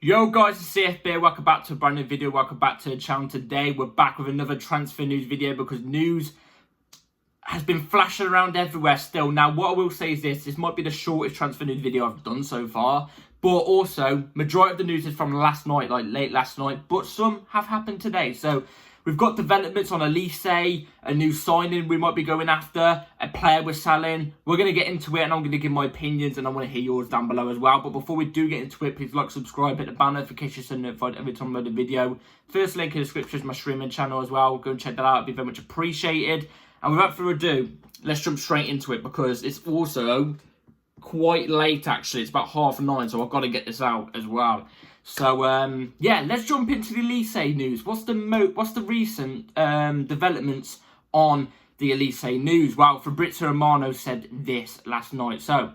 Yo guys, it's CFB, welcome back to a brand new video, welcome back to the channel. Today we're back with another transfer news video because news has been flashing around everywhere still. Now what I will say is this might be the shortest transfer news video I've done so far, but also majority of the news is from last night, like late last night, but some have happened today. So we've got developments on Olise, a new signing we might be going after, a player we're selling. We're going to get into it and I'm going to give my opinions and I want to hear yours down below as well. But before we do get into it, please like, subscribe, hit the bell notification so you're notified every time I upload a video. First link in the description is my streaming channel as well. Go and check that out, it'd be very much appreciated. And without further ado, let's jump straight into it because it's also quite late actually. It's about 9:30, so I've got to get this out as well. So yeah, let's jump into the Olise news. What's the recent developments on the Olise news? Well, Fabrizio Romano said this last night. So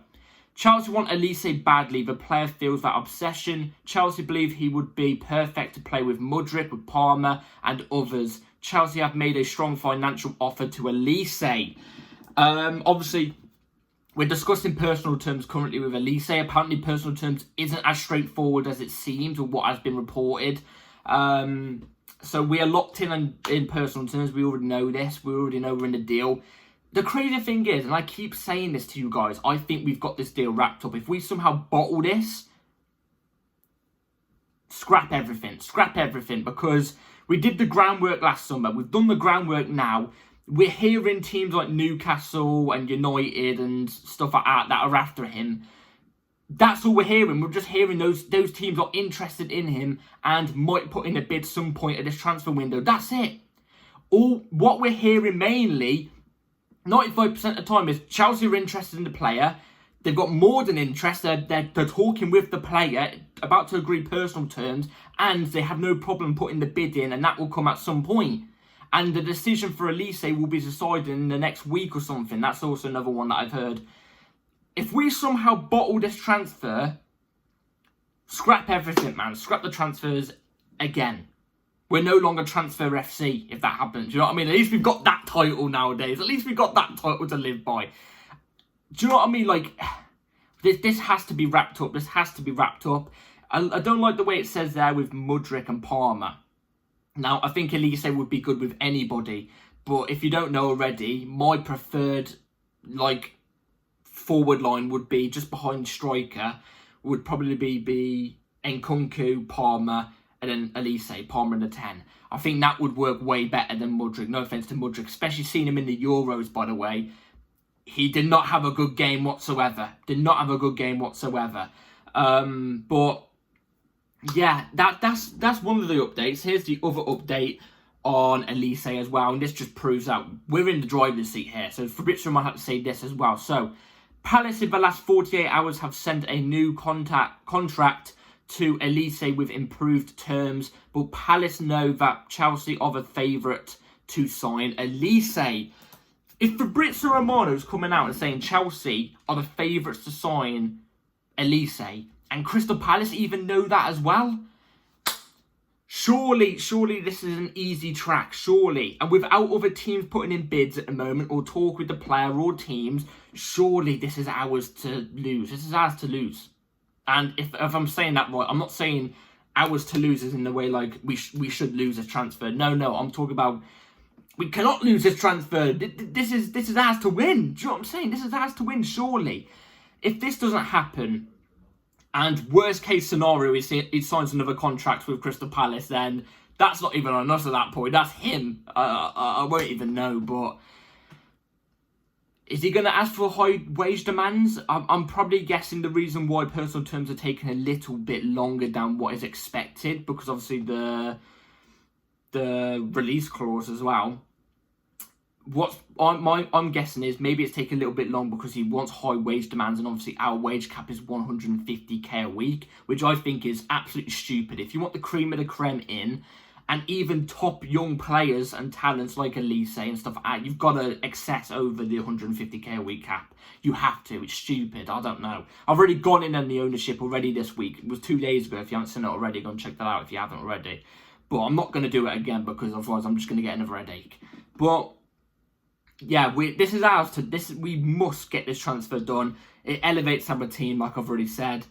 Chelsea want Olise badly. The player feels that obsession. Chelsea believe he would be perfect to play with Mudryk, with Palmer and others. Chelsea have made a strong financial offer to Olise. Obviously, we're discussing personal terms currently with Olise. Apparently, personal terms isn't as straightforward as it seems or what has been reported. So we are locked in personal terms. We already know this. We already know we're in the deal. The crazy thing is, and I keep saying this to you guys, I think we've got this deal wrapped up. If we somehow bottle this, scrap everything, because we did the groundwork last summer. We've done the groundwork now. We're hearing teams like Newcastle and United and stuff like that are after him. That's all we're hearing. We're just hearing those teams are interested in him and might put in a bid some point at this transfer window. That's it. What we're hearing mainly, 95% of the time, is Chelsea are interested in the player. They've got more than interest. They're talking with the player, about to agree personal terms, and they have no problem putting the bid in, and that will come at some point. And the decision for Olise will be decided in the next week or something. That's also another one that I've heard. If we somehow bottle this transfer, scrap everything, man. Scrap the transfers again. We're no longer Transfer FC if that happens. You know what I mean? At least we've got that title nowadays. At least we've got that title to live by. Do you know what I mean? Like, this has to be wrapped up. This has to be wrapped up. I don't like the way it says there with Mudryk and Palmer. Now, I think Elise would be good with anybody. But if you don't know already, my preferred, forward line would be just behind striker. Would probably be Nkunku, Palmer, and then Elise, Palmer in the 10. I think that would work way better than Mudryk. No offence to Mudryk, especially seeing him in the Euros, by the way. He did not have a good game whatsoever. But yeah, that's one of the updates. Here's the other update on Olise as well, and this just proves that we're in the driver's seat here. So Fabrizio might have to say this as well. So Palace in the last 48 hours have sent a new contract to Olise with improved terms, but Palace know that Chelsea are the favourite to sign Olise. If Fabrizio Romano's coming out and saying Chelsea are the favourites to sign Olise, and Crystal Palace even know that as well, surely this is an easy track, surely. And without other teams putting in bids at the moment or talk with the player or teams, surely this is ours to lose. This is ours to lose. And if I'm saying that right, I'm not saying ours to lose as in the way like we should lose this transfer. No, I'm talking about we cannot lose this transfer. This is ours to win. Do you know what I'm saying? This is ours to win, surely. If this doesn't happen, and worst case scenario, he signs another contract with Crystal Palace, then that's not even on us at that point. That's him. I won't even know. But is he going to ask for high wage demands? I'm probably guessing the reason why personal terms are taking a little bit longer than what is expected, because obviously the release clause as well. What I'm guessing is maybe it's taking a little bit long because he wants high wage demands, and obviously our wage cap is 150k a week, which I think is absolutely stupid. If you want the cream of the creme in, and even top young players and talents like Olise and stuff like that, you've got to excess over the 150k a week cap. You have to. It's stupid. I don't know. I've already gone in on the ownership already this week. It was 2 days ago. If you haven't seen it already, go and check that out if you haven't already. But I'm not going to do it again because otherwise I'm just going to get another headache. But yeah, this is ours to we must get this transfer done. It elevates our team, like I've already said.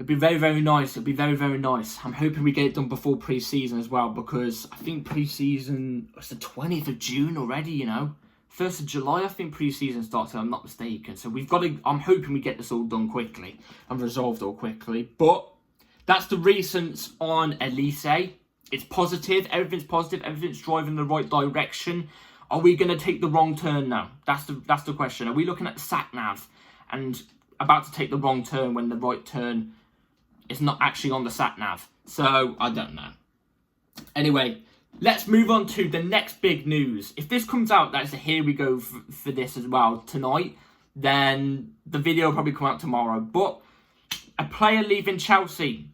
It'd be very, very nice. It'd be very, very nice. I'm hoping we get it done before pre-season as well, because I think pre-season, it's the 20th of June already, you know. 1st of July, I think pre-season starts, if I'm not mistaken. So we've got to, I'm hoping we get this all done quickly and resolved all quickly. But that's the recent on Elise. It's positive. Everything's positive. Everything's driving in the right direction. Are we going to take the wrong turn now? That's the question. Are we looking at the sat-nav and about to take the wrong turn when the right turn is not actually on the sat-nav? So, I don't know. Anyway, let's move on to the next big news. If this comes out, that's a here we go for this as well tonight, then the video will probably come out tomorrow. But a player leaving Chelsea.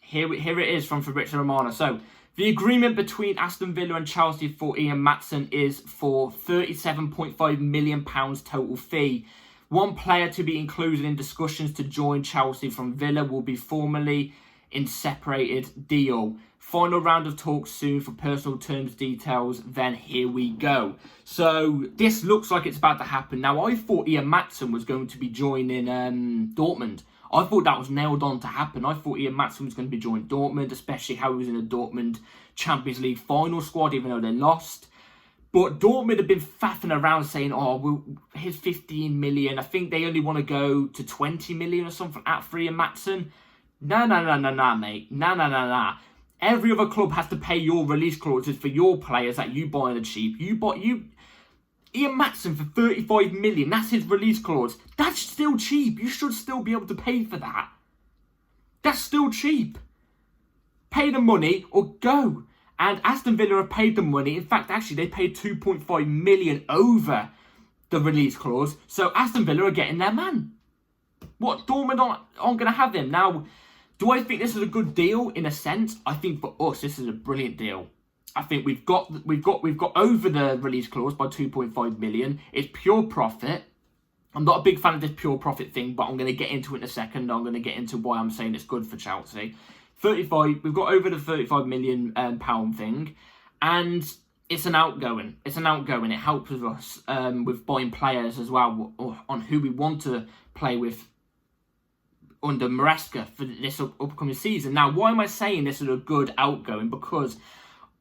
Here it is from Fabrizio Romano. So, the agreement between Aston Villa and Chelsea for Ian Maatsen is for £37.5 million total fee. One player to be included in discussions to join Chelsea from Villa will be formally in separated deal. Final round of talks soon for personal terms details, then here we go. So this looks like it's about to happen. Now, I thought Ian Maatsen was going to be joining Dortmund. I thought that was nailed on to happen. I thought Ian Maatsen was going to be joining Dortmund, especially how he was in the Dortmund Champions League final squad, even though they lost. But Dortmund have been faffing around saying, oh, here's 15 million. I think they only want to go to 20 million or something at for Ian Maatsen. No, mate. No. Every other club has to pay your release clauses for your players that you buy on the cheap. Ian Maatsen for 35 million, that's his release clause. That's still cheap. You should still be able to pay for that. That's still cheap. Pay the money or go. And Aston Villa have paid the money. In fact, actually, they paid 2.5 million over the release clause. So Aston Villa are getting their man. What, Dortmund aren't going to have him? Now, do I think this is a good deal? In a sense, I think for us, this is a brilliant deal. I think we've got over the release clause by 2.5 million. It's pure profit. I'm not a big fan of this pure profit thing, but I'm going to get into it in a second. I'm going to get into why I'm saying it's good for Chelsea. We've got over the 35 million pound thing, and it's an outgoing. It helps with us with buying players as well on who we want to play with under Maresca for this upcoming season. Now, why am I saying this is a good outgoing? Because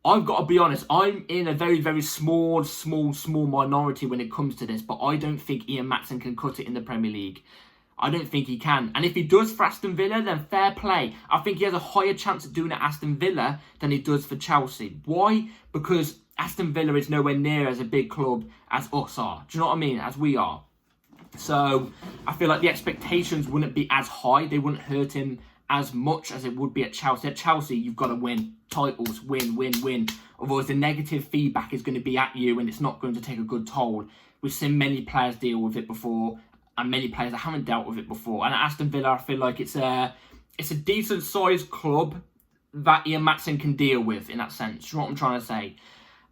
I've got to be honest, I'm in a very, very small minority when it comes to this, but I don't think Ian Maatsen can cut it in the Premier League. I don't think he can. And if he does for Aston Villa, then fair play. I think he has a higher chance of doing it at Aston Villa than he does for Chelsea. Why? Because Aston Villa is nowhere near as a big club as us are. Do you know what I mean? As we are. So I feel like the expectations wouldn't be as high. They wouldn't hurt him as much as it would be at Chelsea. At Chelsea, you've got to win. Titles, win. Otherwise, the negative feedback is going to be at you and it's not going to take a good toll. We've seen many players deal with it before and many players that haven't dealt with it before. And at Aston Villa, I feel like it's a decent sized club that Ian Maatsen can deal with in that sense. You know what I'm trying to say?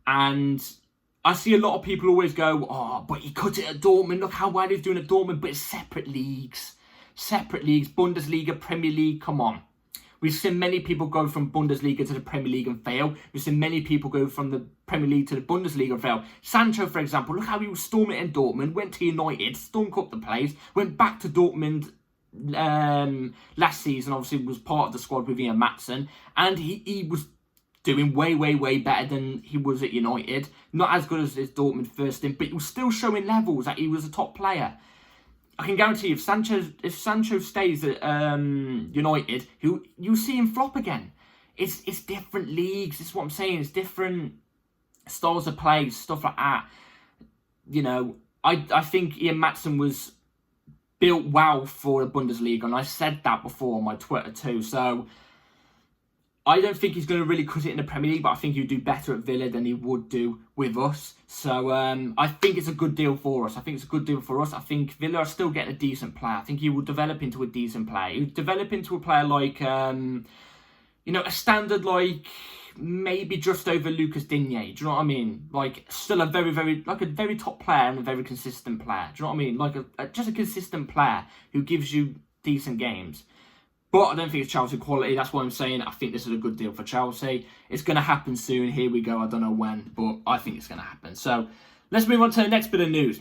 And I see a lot of people always go, oh, but he cut it at Dortmund. Look how well he's doing at Dortmund. But it's separate leagues. Bundesliga, Premier League, come on. We've seen many people go from Bundesliga to the Premier League and fail. We've seen many people go from the Premier League to the Bundesliga and fail. Sancho, for example, look how he was storming in Dortmund, went to United, stunk up the place, went back to Dortmund last season, obviously was part of the squad with Ian Maatsen, and he was doing way better than he was at United. Not as good as his Dortmund first stint, but he was still showing levels that he was a top player. I can guarantee you, if Sancho stays at United, you'll see him flop again. It's different leagues. This is what I'm saying. It's different styles of play, stuff like that. You know, I think Ian Maatsen was built well for the Bundesliga, and I said that before on my Twitter too. So I don't think he's going to really cut it in the Premier League, but I think he'll do better at Villa than he would do with us. So I think it's a good deal for us. I think Villa are still getting a decent player. I think he will develop into a decent player. He'll develop into a player like, a standard like maybe just over Lucas Digne. Do you know what I mean? Like still a very top player and a very consistent player. Do you know what I mean? Like just a consistent player who gives you decent games. But I don't think it's Chelsea quality. That's why I'm saying I think this is a good deal for Chelsea. It's going to happen soon. Here we go. I don't know when, but I think it's going to happen. So let's move on to the next bit of news.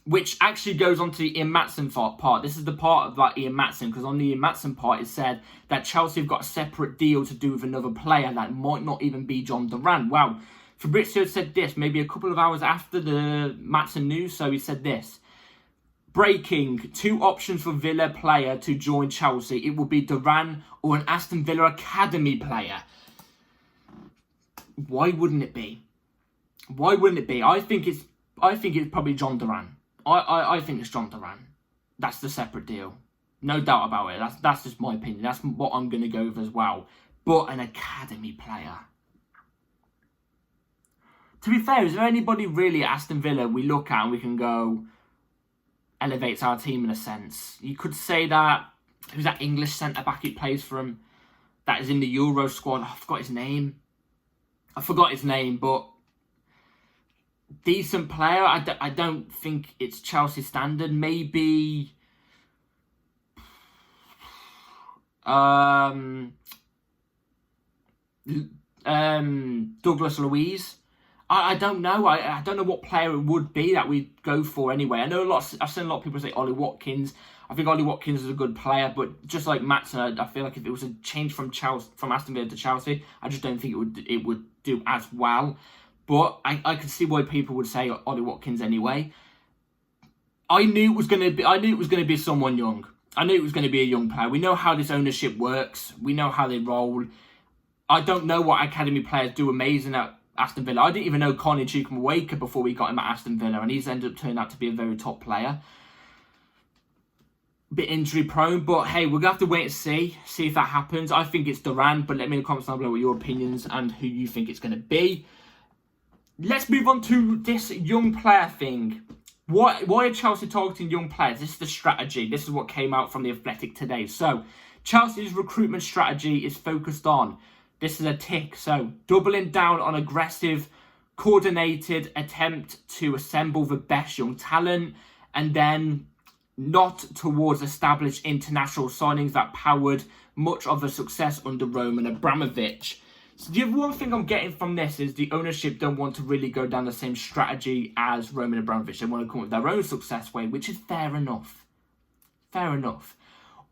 which actually goes on to the Ian Maatsen part. This is the part of that Ian Maatsen, because on the Ian Maatsen part it said that Chelsea have got a separate deal to do with another player that might not even be John Duran. Wow. Fabrizio said this maybe a couple of hours after the Maatsen news, so he said this. Breaking, 2 options for Villa player to join Chelsea. It will be Duran or an Aston Villa academy player. Why wouldn't it be? Why wouldn't it be? I think it's probably John Duran. I think it's John Duran. That's the separate deal. No doubt about it. That's just my opinion. That's what I'm going to go with as well. But an academy player. To be fair, is there anybody really at Aston Villa we look at and we can go, elevates our team in a sense? You could say that, who's that English centre-back who plays for him? That is in the Euro squad. I forgot his name, but decent player. I don't think it's Chelsea standard. Maybe Douglas Luiz. I don't know. I don't know what player it would be that we'd go for anyway. I know I've seen a lot of people say Ollie Watkins. I think Ollie Watkins is a good player, but just like Maatsen, I feel like if it was a change from Aston Villa to Chelsea, I just don't think it would do as well. But I could see why people would say Ollie Watkins anyway. I knew it was going to be someone young. I knew it was going to be a young player. We know how this ownership works. We know how they roll. I don't know what academy players do amazing at Aston Villa. I didn't even know Connie Chukwuemeka before we got him at Aston Villa, and he's ended up turning out to be a very top player. Bit injury prone, but hey, we're going to have to wait and see if that happens. I think it's Duran, but let me in the comments down below what your opinions and who you think it's going to be. Let's move on to this young player thing. Why are Chelsea targeting young players? This is the strategy. This is what came out from The Athletic today. So, Chelsea's recruitment strategy is focused on, this is a tick, so doubling down on aggressive, coordinated attempt to assemble the best young talent, and then not towards established international signings that powered much of the success under Roman Abramovich. So the one thing I'm getting from this is the ownership don't want to really go down the same strategy as Roman Abramovich. They want to come up with their own success way, which is fair enough. Fair enough.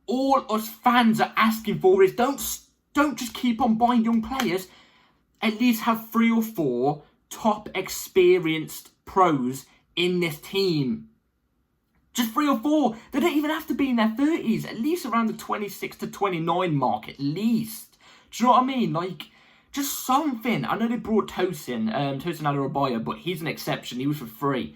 All us fans are asking for is don't just keep on buying young players. At least have 3 or 4 top experienced pros in this team. Just 3 or 4. They don't even have to be in their 30s. At least around the 26 to 29 mark, at least. Do you know what I mean? Like, just something. I know they brought Tosin Adarabioyo, but he's an exception. He was for free.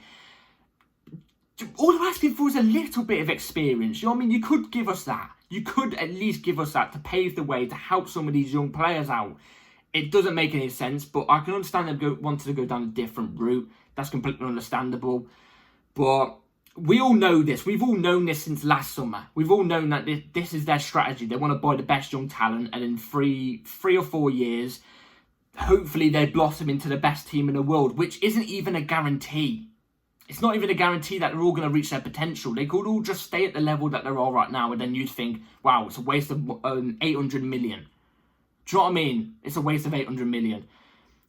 All I'm asking for is a little bit of experience. You know what I mean? You could give us that. You could at least give us that to pave the way to help some of these young players out. It doesn't make any sense, but I can understand them wanting to go down a different route. That's completely understandable. But we all know this. We've all known this since last summer. We've all known that this is their strategy. They want to buy the best young talent, and in three or 4 years, hopefully they blossom into the best team in the world, which isn't even a guarantee. It's not even a guarantee that they're all going to reach their potential. They could all just stay at the level that they're all right now, and then you'd think, wow, it's a waste of 800 million. Do you know what I mean? It's a waste of 800 million.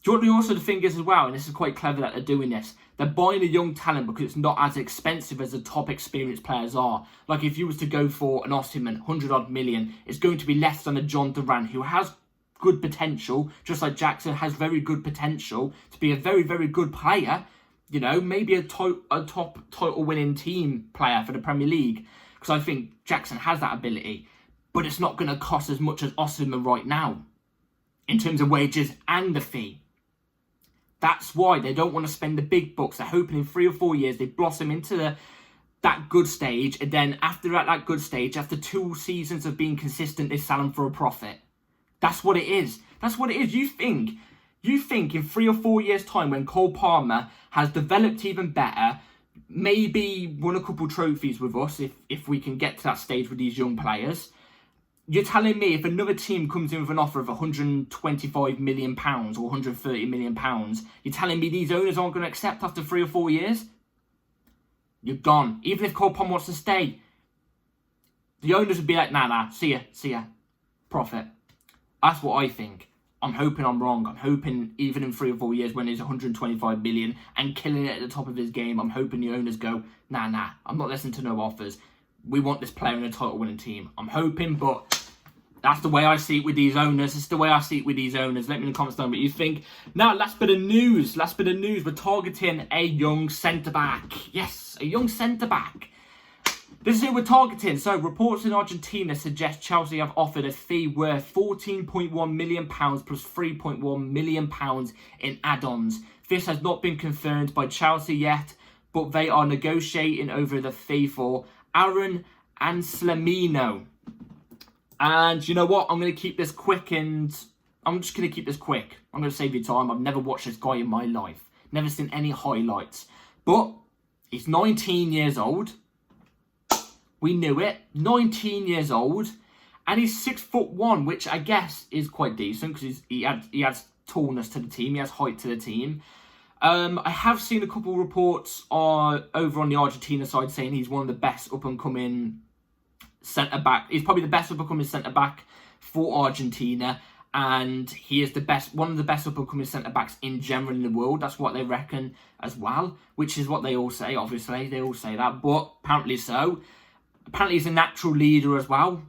Do you know what also the thing is as well, and this is quite clever that they're doing this, they're buying a young talent because it's not as expensive as the top experienced players are. Like if you was to go for an Osimhen, 100 odd million, it's going to be less than a John Duran, who has good potential, just like Jackson has very good potential to be a very, very good player. You know, maybe a top title-winning team player for the Premier League. Because I think Jackson has that ability. But it's not going to cost as much as Osimhen right now. In terms of wages and the fee. That's why they don't want to spend the big bucks. They're hoping in 3 or 4 years they blossom into that good stage. And then after that good stage, after 2 seasons of being consistent, they sell them for a profit. That's what it is. That's what it is. You think in 3 or 4 years' time, when Cole Palmer has developed even better, maybe won a couple trophies with us, if we can get to that stage with these young players, you're telling me if another team comes in with an offer of £125 million or £130 million, you're telling me these owners aren't going to accept after 3 or 4 years? You're gone. Even if Cole Palmer wants to stay, the owners would be like, nah, see ya. Profit. That's what I think. I'm hoping I'm wrong. I'm hoping even in 3 or 4 years when he's 125 million and killing it at the top of his game, I'm hoping the owners go, nah, I'm not listening to no offers. We want this player in a title-winning team. I'm hoping, but that's the way I see it with these owners. It's the way I see it with these owners. Let me know in the comments down what you think. Now, last bit of news. We're targeting a young centre-back. Yes, a young centre-back. This is who we're targeting. So, reports in Argentina suggest Chelsea have offered a fee worth £14.1 million plus £3.1 million in add-ons. This has not been confirmed by Chelsea yet, but they are negotiating over the fee for Aaron Anslamino. And you know what? I'm going to keep this quick and I'm just going to keep this quick. I'm going to save you time. I've never watched this guy in my life. Never seen any highlights. But he's 19 years old. We knew it. 19 years old. And he's 6'1", which I guess is quite decent because he adds tallness to the team. He has height to the team. I have seen a couple of reports over on the Argentina side saying he's one of the best up-and-coming centre-back. He's probably the best up-and-coming centre-back for Argentina. And he is one of the best up-and-coming centre-backs in general in the world. That's what they reckon as well. Which is what they all say, obviously. They all say that. But apparently so. Apparently he's a natural leader as well.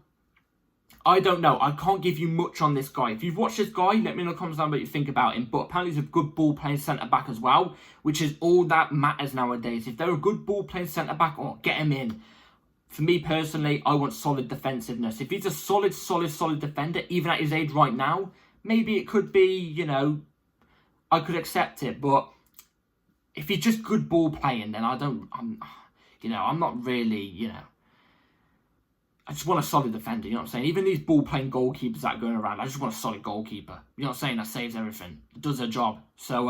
I don't know. I can't give you much on this guy. If you've watched this guy, let me know in the comments down what you think about him. But apparently he's a good ball-playing centre-back as well, which is all that matters nowadays. If they're a good ball-playing centre-back, get him in. For me personally, I want solid defensiveness. If he's a solid defender, even at his age right now, maybe it could be, I could accept it. But if he's just good ball-playing, then I'm not really, I just want a solid defender, you know what I'm saying? Even these ball-playing goalkeepers that are going around, I just want a solid goalkeeper. You know what I'm saying? That saves everything. It does their job. So,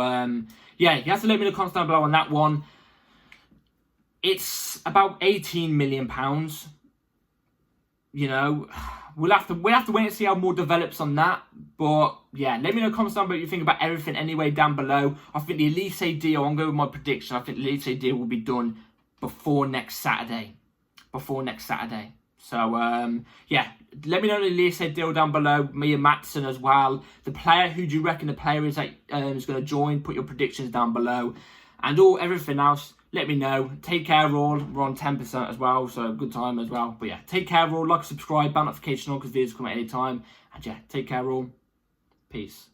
yeah, you have to let me know in the comments down below on that one. It's about £18 million. We'll have to wait and see how more develops on that. But, yeah, let me know in the comments down below what you think about everything anyway down below. I think the Elise deal, I'm going with my prediction. I think the Elise deal will be done before next Saturday. So, yeah, let me know the Elise deal down below. Me and Maatsen as well. The player, who do you reckon the player is that is going to join? Put your predictions down below. And everything else, let me know. Take care all. We're on 10% as well, so good time as well. But yeah, take care all. Like, subscribe, bell notification on because videos come at any time. And yeah, take care all. Peace.